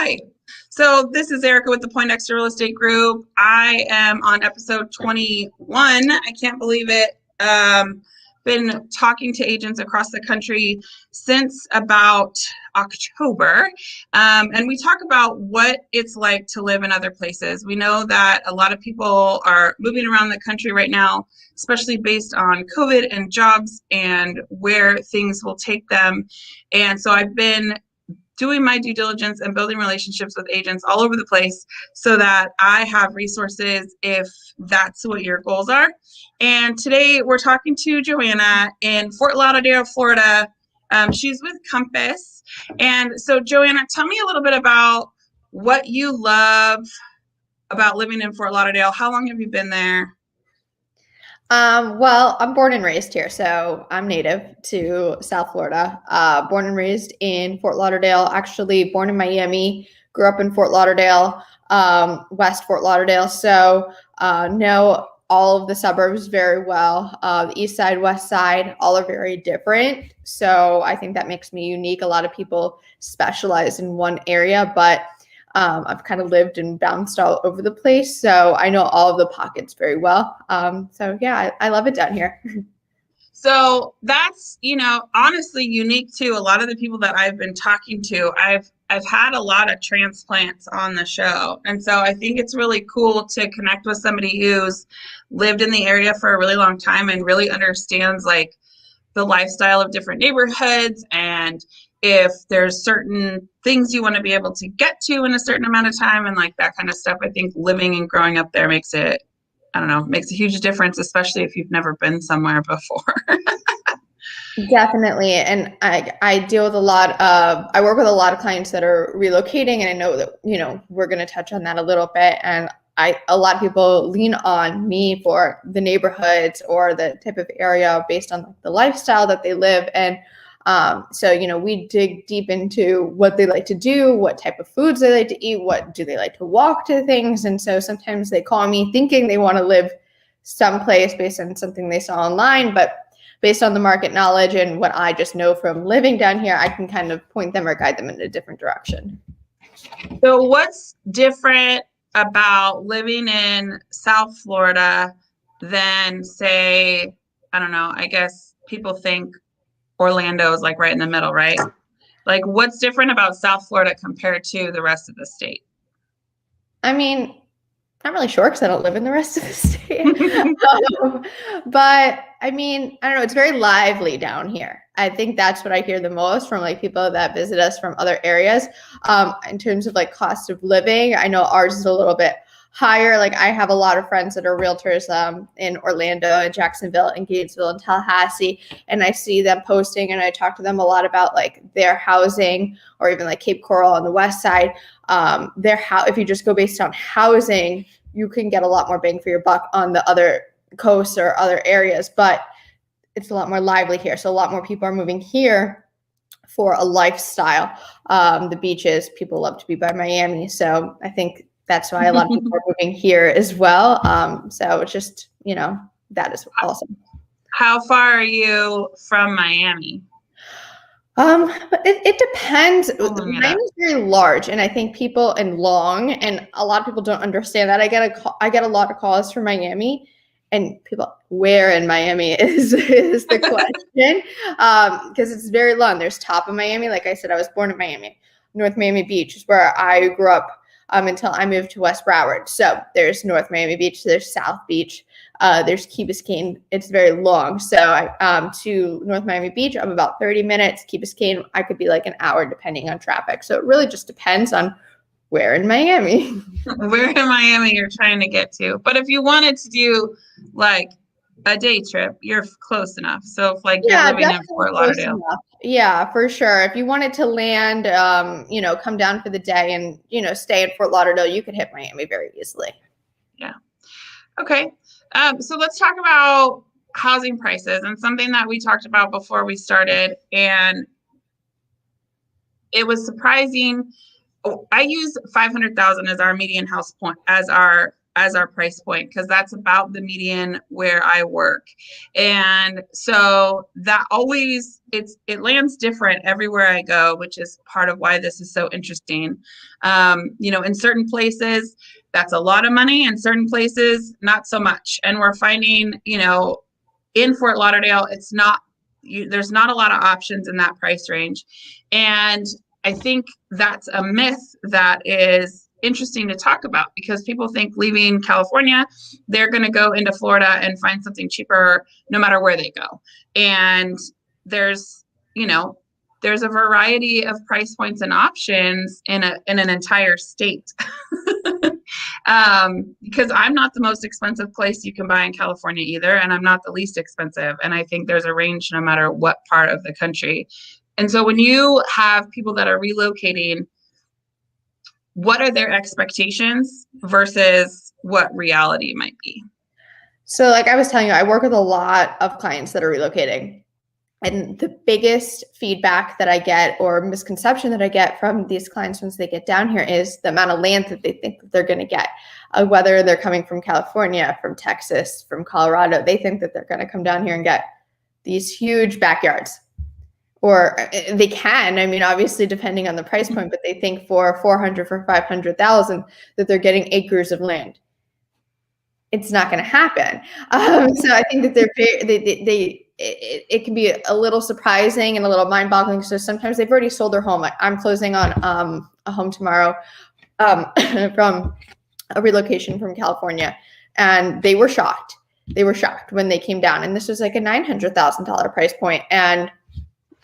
Hi. So this is Erica with the Poindexter Real Estate Group. I am on episode 21. I can't believe it. Been talking to agents across the country since about October. And we talk about what it's like to live in other places. We know that a lot of people are moving around the country right now, especially based on COVID and jobs and where things will take them. And so I've been doing my due diligence and building relationships with agents all over the place so that I have resources if that's what your goals are. And today we're talking to Joanna in Fort Lauderdale, Florida. She's with Compass. And so Joanna, tell me a little bit about what you love about living in Fort Lauderdale. How long have you been there? Well, I'm born and raised here, so I'm native to South Florida. Born and raised in Fort Lauderdale, actually born in Miami, grew up in Fort Lauderdale, West Fort Lauderdale. So know all of the suburbs very well. The east side, west side, all are very different. So I think that makes me unique. A lot of people specialize in one area, but I've kind of lived and bounced all over the place, so I know all of the pockets very well. So yeah, I love it down here. So that's, honestly unique to a lot of the people that I've been talking to. I've had a lot of transplants on the show. And so I think it's really cool to connect with somebody who's lived in the area for a really long time and really understands like the lifestyle of different neighborhoods, and if there's certain things you want to be able to get to in a certain amount of time and like that kind of stuff. I think living and growing up there makes a huge difference, especially if you've never been somewhere before. Definitely. And I deal with I work with a lot of clients that are relocating, and I know that, we're going to touch on that a little bit. And a lot of people lean on me for the neighborhoods or the type of area based on the lifestyle that they live. And so, we dig deep into what they like to do, what type of foods they like to eat, what do they like to walk to things. And so sometimes they call me thinking they want to live someplace based on something they saw online, but based on the market knowledge and what I just know from living down here, I can kind of point them or guide them in a different direction. So what's different about living in South Florida than, say, I don't know, I guess people think Orlando is like right in the middle, right? Like what's different about South Florida compared to the rest of the state? I mean, not really sure because I don't live in the rest of the state. But I mean, I don't know, it's very lively down here. I think that's what I hear the most from like people that visit us from other areas. In terms of like cost of living, I know ours is a little bit higher. Like I have a lot of friends that are realtors in Orlando and Jacksonville and Gainesville and Tallahassee, and I see them posting and I talk to them a lot about like their housing, or even like Cape Coral on the west side. If you just go based on housing, you can get a lot more bang for your buck on the other coasts or other areas, but it's a lot more lively here. So a lot more people are moving here for a lifestyle. The beaches, people love to be by Miami. So I think that's why a lot of people are moving here as well. So it's just, that is awesome. How far are you from Miami? It depends. Miami is very large, and I think people and long, and a lot of people don't understand that. I get a lot of calls from Miami, and people, where in Miami is the question? Because it's very long. There's top of Miami. Like I said, I was born in Miami. North Miami Beach is where I grew up until I moved to West Broward. So there's North Miami Beach, there's South Beach, there's Key Biscayne. It's very long. So to North Miami Beach, I'm about 30 minutes. Key Biscayne, I could be like an hour depending on traffic. So it really just depends on where in Miami. Where in Miami you're trying to get to. But if you wanted to do like a day trip, you're close enough. So if like you're living in Fort Lauderdale. Yeah, for sure. If you wanted to land, come down for the day and, stay in Fort Lauderdale, you could hit Miami very easily. Yeah. Okay. So let's talk about housing prices, and something that we talked about before we started. And it was surprising. I use 500,000 as our median house point, as our as our price point, because that's about the median where I work. And so that always, it lands different everywhere I go, which is part of why this is so interesting. In certain places, that's a lot of money. In certain places, not so much. And we're finding, in Fort Lauderdale, there's not a lot of options in that price range. And I think that's a myth that is interesting to talk about, because people think leaving California, they're going to go into Florida and find something cheaper no matter where they go. And there's a variety of price points and options in an entire state. Because I'm not the most expensive place you can buy in California either, and I'm not the least expensive. And I think there's a range no matter what part of the country. And so when you have people that are relocating, what are their expectations versus what reality might be? So like I was telling you, I work with a lot of clients that are relocating. And the biggest feedback that I get, or misconception that I get from these clients once they get down here, is the amount of land that they think that they're going to get. Whether they're coming from California, from Texas, from Colorado, they think that they're going to come down here and get these huge backyards. Or they can, obviously depending on the price point, but they think for $400,000, for $500,000 that they're getting acres of land. It's not going to happen. So I think that it can be a little surprising and a little mind-boggling. So sometimes they've already sold their home. I'm closing on a home tomorrow from a relocation from California, and they were shocked. They were shocked when they came down, and this was like a $900,000 price point, and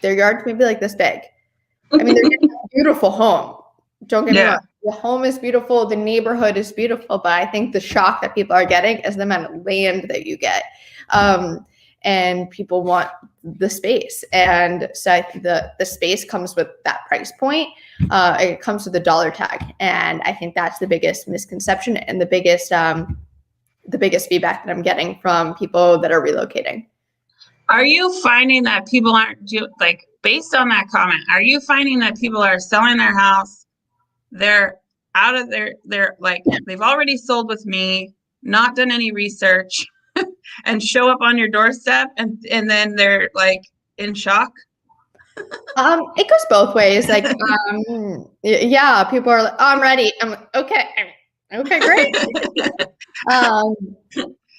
their yard may be like this big. They're getting a beautiful home. Don't get me wrong. The home is beautiful. The neighborhood is beautiful. But I think the shock that people are getting is the amount of land that you get. And people want the space. And so I think the space comes with that price point. It comes with the dollar tag. And I think that's the biggest misconception and the biggest feedback that I'm getting from people that are relocating. Are you finding that people based on that comment, are you finding that people are selling their house, they're out of they're like, they've already sold with me, not done any research, and show up on your doorstep and then they're like in shock? It goes both ways. Like, yeah, people are like, oh, I'm ready. I'm like, okay, great.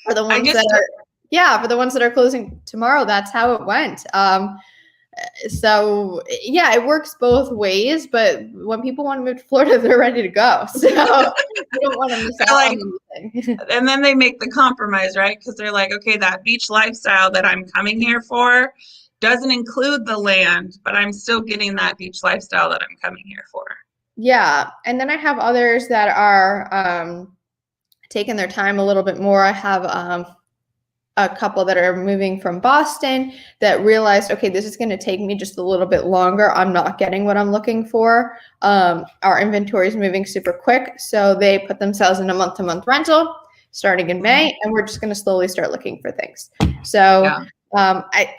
For the ones that are closing tomorrow, that's how it went. So yeah, it works both ways, but when people want to move to Florida, they're ready to go. So you don't want to miss out on anything. And then they make the compromise, right? Because they're like, okay, that beach lifestyle that I'm coming here for doesn't include the land, but I'm still getting that beach lifestyle that I'm coming here for. Yeah. And then I have others that are taking their time a little bit more. I have a couple that are moving from Boston that realized, okay, this is going to take me just a little bit longer. I'm not getting what I'm looking for. Our inventory is moving super quick. So they put themselves in a month-to-month rental starting in May, and we're just going to slowly start looking for things. So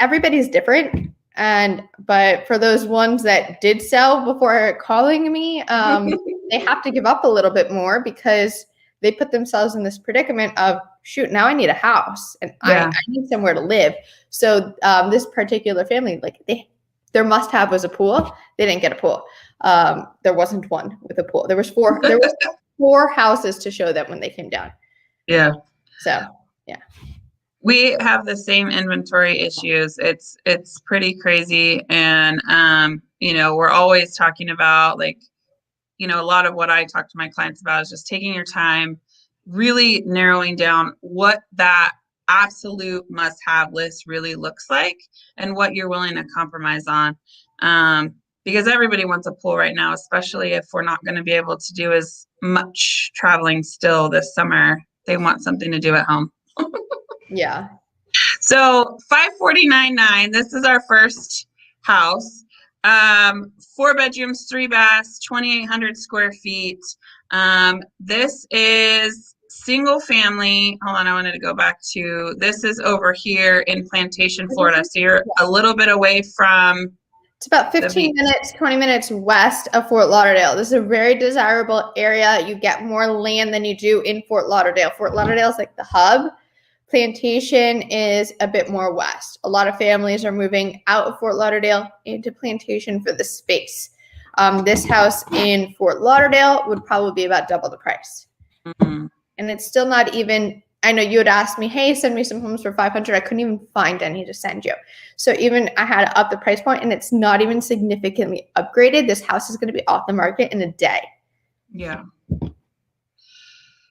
everybody's different. But for those ones that did sell before calling me, they have to give up a little bit more because they put themselves in this predicament of, shoot, now I need a house and I need somewhere to live. So this particular family, like their must-have was a pool. They didn't get a pool. There wasn't one with a pool. There was four houses to show them when they came down. Yeah. So yeah. We have the same inventory issues. It's pretty crazy. And, we're always talking about a lot of what I talk to my clients about is just taking your time, really narrowing down what that absolute must-have list really looks like and what you're willing to compromise on. Because everybody wants a pool right now, especially if we're not going to be able to do as much traveling still this summer. They want something to do at home. Yeah. So 549.9, this is our first house. 4 bedrooms, 3 baths, 2,800 square feet. This is single family. Hold on, I wanted to go back to, this is over here in Plantation, Florida. So you're a little bit away from It's about 15 minutes, 20 minutes west of Fort Lauderdale. This is a very desirable area. You get more land than you do in Fort Lauderdale. Fort Lauderdale is like the hub. Plantation is a bit more west. A lot of families are moving out of Fort Lauderdale into Plantation for the space. This house in Fort Lauderdale would probably be about double the price. Mm-hmm. And it's still not even, I know you had asked me, hey, send me some homes for $500. I couldn't even find any to send you. So even I had to up the price point, and it's not even significantly upgraded. This house is going to be off the market in a day. Yeah.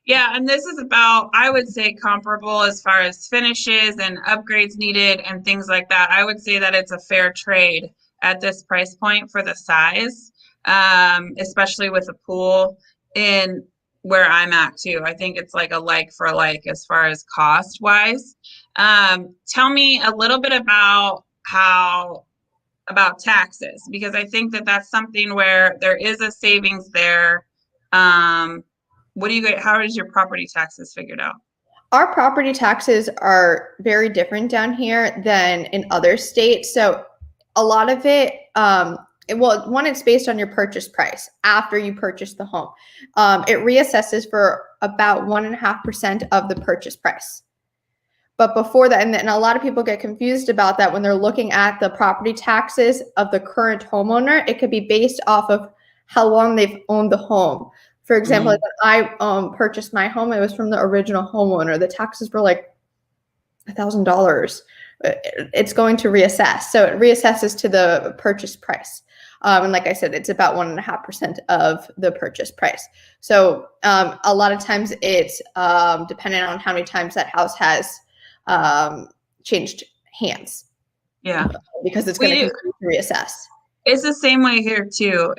Yeah, and this is about, I would say, comparable as far as finishes and upgrades needed and things like that. I would say that it's a fair trade at this price point for the size, especially with a pool in where I'm at too. I think it's like a like for like as far as cost wise. Tell me a little bit about taxes, because I think that that's something where there is a savings there. How is your property taxes figured out? Our property taxes are very different down here than in other states. So a lot of it, one, it's based on your purchase price after you purchase the home. It reassesses for about 1.5% of the purchase price. But before that, and a lot of people get confused about that when they're looking at the property taxes of the current homeowner. It could be based off of how long they've owned the home. For example, when I purchased my home, it was from the original homeowner. The taxes were like $1,000. It's going to reassess. So it reassesses to the purchase price. And like I said, it's about 1.5% of the purchase price. So a lot of times it's dependent on how many times that house has changed hands. Yeah. Because it's going to reassess. It's the same way here too.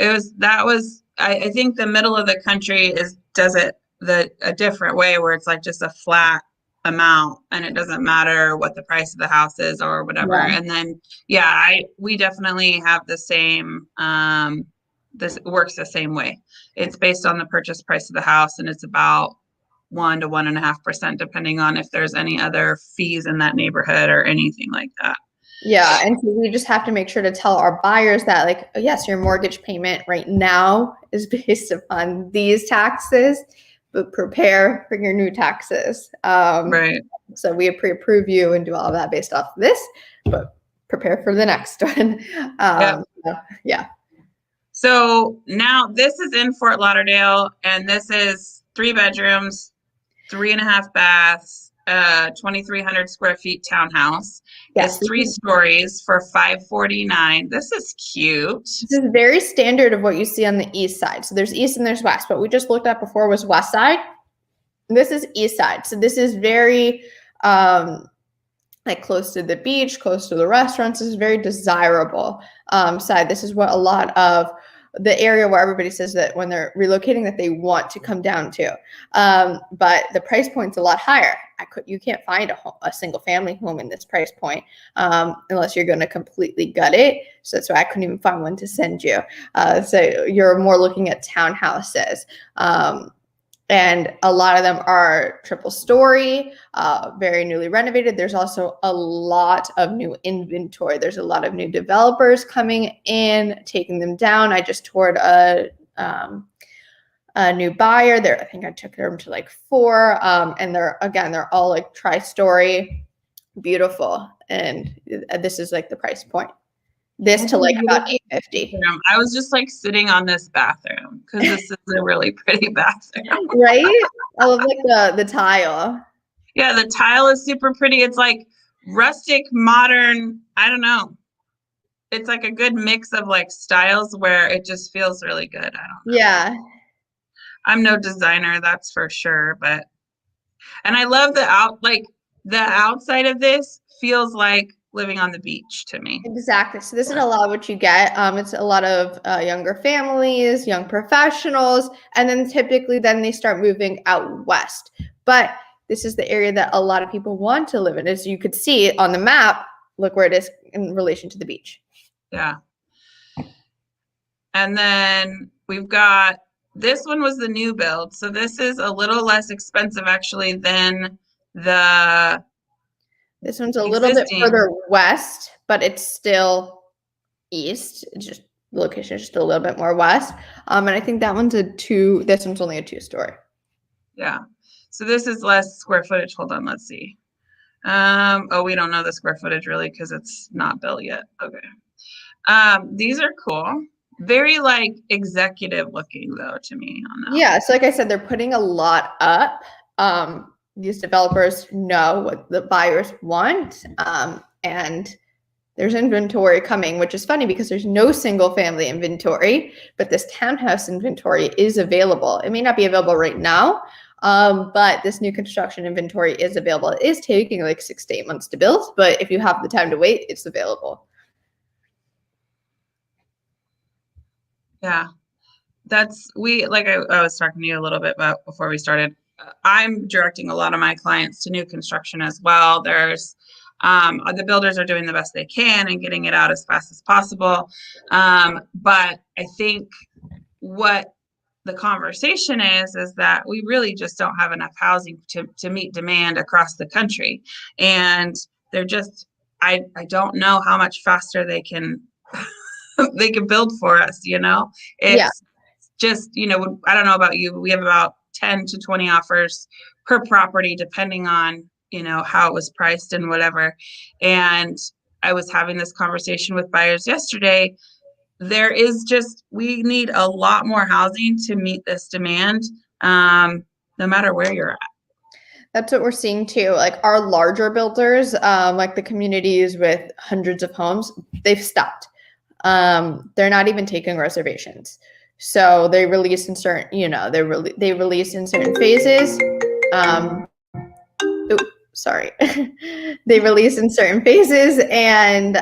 I think the middle of the country does it a different way, where it's like just a flat amount and it doesn't matter what the price of the house is or whatever. Yeah. And then, we definitely have the same, this works the same way. It's based on the purchase price of the house, and it's about 1 to 1.5%, depending on if there's any other fees in that neighborhood or anything like that. Yeah, and so we just have to make sure to tell our buyers that, like, yes, your mortgage payment right now is based upon these taxes, but prepare for your new taxes. Right. So we pre-approve you and do all of that based off of this, but prepare for the next one. Yeah. So now this is in Fort Lauderdale, and this is 3 bedrooms, 3.5 baths. 2,300 square feet townhouse. Yes, it's 3 stories for $549. This is cute. This is very standard of what you see on the east side. So there's east and there's west. What we just looked at before was west side. This is east side. So this is very like close to the beach, close to the restaurants. This is very desirable side. This is what a lot of the area where everybody says that when they're relocating that they want to come down to. But the price point's a lot higher. You can't find a single family home in this price point unless you're going to completely gut it. So that's why I couldn't even find one to send you. So you're more looking at townhouses. And a lot of them are triple story, very newly renovated. There's also a lot of new inventory. There's a lot of new developers coming in, taking them down. I just toured a new buyer there. I think I took them to like 4. And they're all like tri-story, beautiful. And this is like the price point. This to like about $850. I was just like sitting on this bathroom because this is a really pretty bathroom. Right? I love like the tile. Yeah, the tile is super pretty. It's like rustic, modern. I don't know. It's like a good mix of like styles where it just feels really good. I don't know. Yeah. I'm no designer, that's for sure. And I love the outside of this feels like living on the beach to me. Exactly. So this is a lot of what you get. It's a lot of younger families, young professionals, and then typically then they start moving out west. But this is the area that a lot of people want to live in. As you could see on the map, look where it is in relation to the beach. Yeah. And then we've got, this one was the new build. So this is a little less expensive actually than this one's a little bit further west, but it's still east. It's just the location is just a little bit more west. And I think that one's this one's only a 2-story. Yeah. So this is less square footage. Hold on, let's see. Oh, we don't know the square footage really because it's not built yet. Okay. These are cool. Very like executive looking though to me on that. Yeah, so like I said, they're putting a lot up. These developers know what the buyers want, and there's inventory coming, which is funny because there's no single family inventory, but this townhouse inventory is available. It may not be available right now, but this new construction inventory is available. It is taking like 6 to 8 months to build, but if you have the time to wait, it's available. Yeah. I was talking to you a little bit about before we started. I'm directing a lot of my clients to new construction as well. There's the builders are doing the best they can and getting it out as fast as possible. But I think what the conversation is that we really just don't have enough housing to meet demand across the country. And they're just, I don't know how much faster they can they can build for us, It's just, I don't know about you, but we have about 10 to 20 offers per property, depending on, how it was priced and whatever. And I was having this conversation with buyers yesterday. We need a lot more housing to meet this demand, no matter where you're at. That's what we're seeing too. Like our larger builders, like the communities with hundreds of homes, they've stopped. They're not even taking reservations. So they release in certain, they release in certain phases. Sorry. They release in certain phases and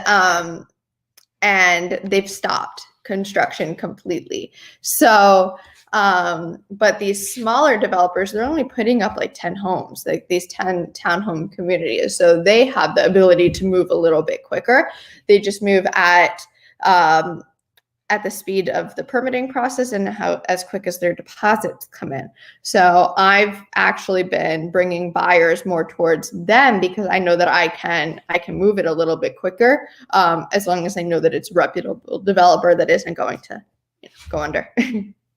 they've stopped construction completely. So, but these smaller developers, they're only putting up like 10 homes, like these 10 townhome communities. So they have the ability to move a little bit quicker. They just move at the speed of the permitting process and as quick as their deposits come in. So I've actually been bringing buyers more towards them because I know that I can move it a little bit quicker, as long as I know that it's a reputable developer that isn't going to go under.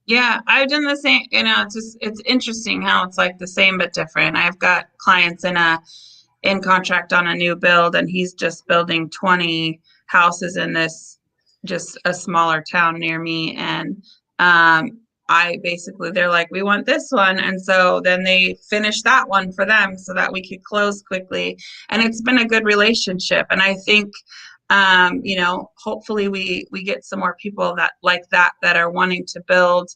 Yeah, I've done the same. It's interesting how it's like the same but different. I've got clients in contract on a new build, and he's just building 20 houses in this just a smaller town near me. And they're like, we want this one. And so then they finish that one for them so that we could close quickly. And it's been a good relationship. And I think, hopefully we get some more people that are wanting to build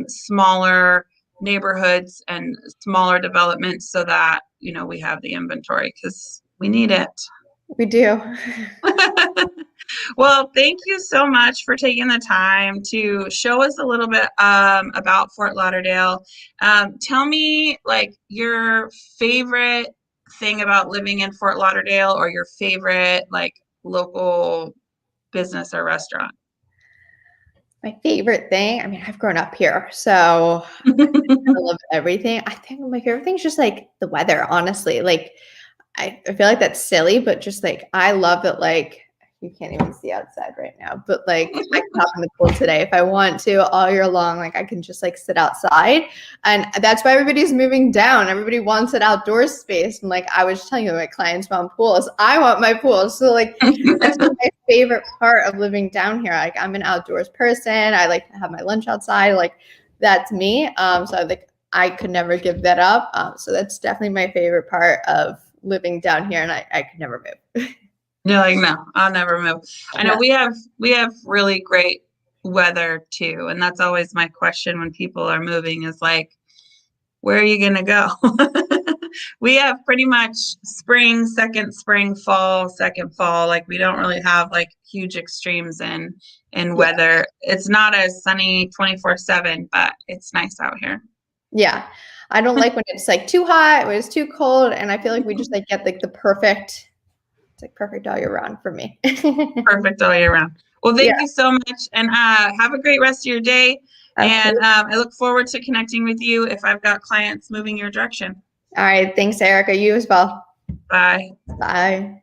smaller neighborhoods and smaller developments so that, we have the inventory because we need it. We do. Well, thank you so much for taking the time to show us a little bit about Fort Lauderdale. Tell me like your favorite thing about living in Fort Lauderdale or your favorite like local business or restaurant. My favorite thing, I mean, I've grown up here, so I love everything. I think my favorite thing is just like the weather, honestly. Like I feel like that's silly, but just like I love that like you can't even see outside right now, but like I can hop in the pool today if I want to all year long. Like I can just like sit outside, and that's why everybody's moving down. Everybody wants an outdoor space, and like I was telling you, my clients want pools. I want my pool, so like that's my favorite part of living down here. Like I'm an outdoors person. I like to have my lunch outside. Like that's me. So like I could never give that up. So that's definitely my favorite part of living down here, and I could never move. You're like, no, I'll never move. I know we have really great weather too. And that's always my question when people are moving is like, where are you going to go? We have pretty much spring, second spring, fall, second fall. Like we don't really have like huge extremes in weather. It's not as sunny 24/7, but it's nice out here. Yeah. I don't like when it's like too hot, when it's too cold. And I feel like we just like get like it's like perfect all year round for me. Perfect all year round. Well, thank you so much, and have a great rest of your day. Absolutely. And I look forward to connecting with you if I've got clients moving your direction. All right. Thanks, Erica. You as well. Bye. Bye.